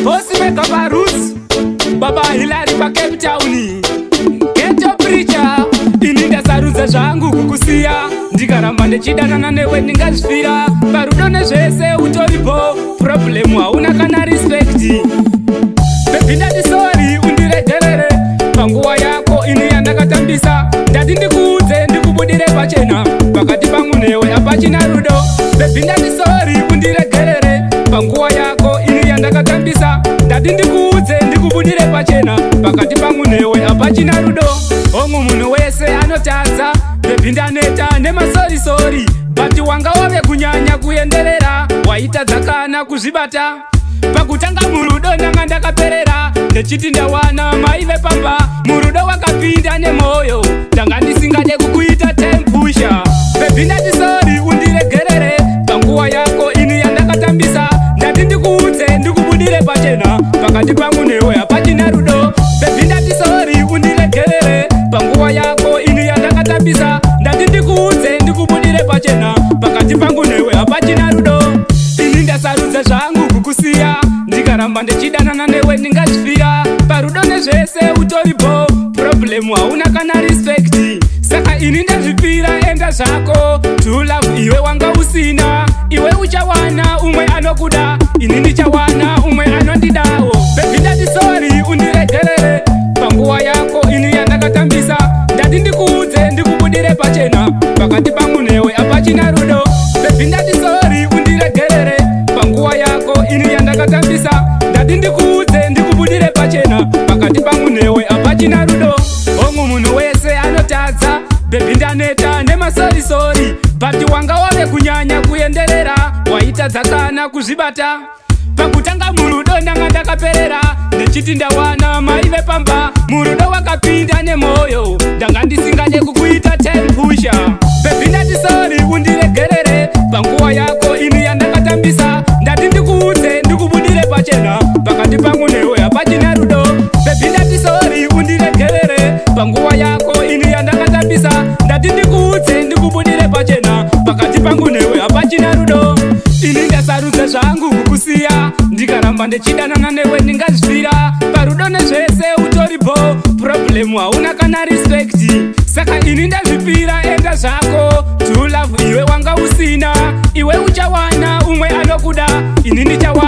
Bosi weka Barus, Baba Hilary pa Cape Town. Ghetto preacher, ininda sarudza zvangu kukusiya. Ndikaramba ndichidanana newe ndingazvifira. Parudo nezvese utoripo, problem hauna kana respect. Baby ndati sorry undiregerere, panguva yako ini yandakatambisa. Ndati ndikuudze ndikubudire pachena, pakati pangu newe hapachina rudo. Baby ndati sorry undiregerere, panguva yako ini yandakatambisa. Ndati ndikuudze ndikubudire pachena, pakati pangu newe hapachina rudo. Omwe munhu wese anotadza, baby ndaneta nemasorisori, but wanga wave kunyanya kuenderera, waitadza kana kuzvibata. Pakutanga murudo ndanga ndakaperera, ndechiti ndawana maive pamba. Murudo wakapinda nemoyo, ndanga ndisingade kukuita time pusher. Baby ndati sorry undiregerere, panguva yako ini yandakatambisa. Ndati ndikuudze ndikubudire pachena, pakati pangu newe hapachina rudo. Baby ndati sorry undiregerere, panguva yako ini yandakatambisa. Ndati ndikuudze ndikubudire pachena, pakati pangu newe hapachina rudo. Ini ndasarudza zvangu kukusiya, ndikaramba ndichidanana newe ndingazvifira. Parudo nezvese utoripo, problem hauna kana respect. Saka ini ndazvipira enda zvako, true love iwe wanga usina. Iwe uchawana umwe anokuda, ini ndichawana umwe anondidawo. Baby ndati sorry undiregerere, panguva yako ini yandakatambisa. Ndati ndikuudze ndikubudire pachena, pakati pangu newe hapachina rudo. Baby ndati sorry undiregerere, panguva yako ini yandakatambisa. Ndati ndikuudze ndikubudire pachena, pakati pangu newe hapachina rudo. Omwe munhu wese anotadza, baby ndaneta nemasorisori, but wanga wave kunyanya kuenderera, waitadza kana kuzvibata. Pakutanga murudo ndanga ndakaperera, ndechiti ndawana maive pamba. Murudo wakapinda nemoyo, ndanga ndisingade kukuita time pusher. Baby ndati sorry undiregerere, panguva yako ini yandakatambisa. Ndati ndikuudze ndikubudire pachena, pakati pangu newe hapachina rudo. Baby ndati sorry undiregerere, panguva yako ini yandakatambisa. Ndati ndikuudze ndikubudire pachena, pakati pangu newe hapachina rudo. Ini ndasarudza zvangu kukusiya, ndikaramba ndichidanana newe ndingazvifira. Parudo nezvese utoripo, problem hauna kana respect. Saka ini ndazvipira enda zvako, true love iwe wanga usina. Iwe uchawana umwe anokuda, ini ndichawana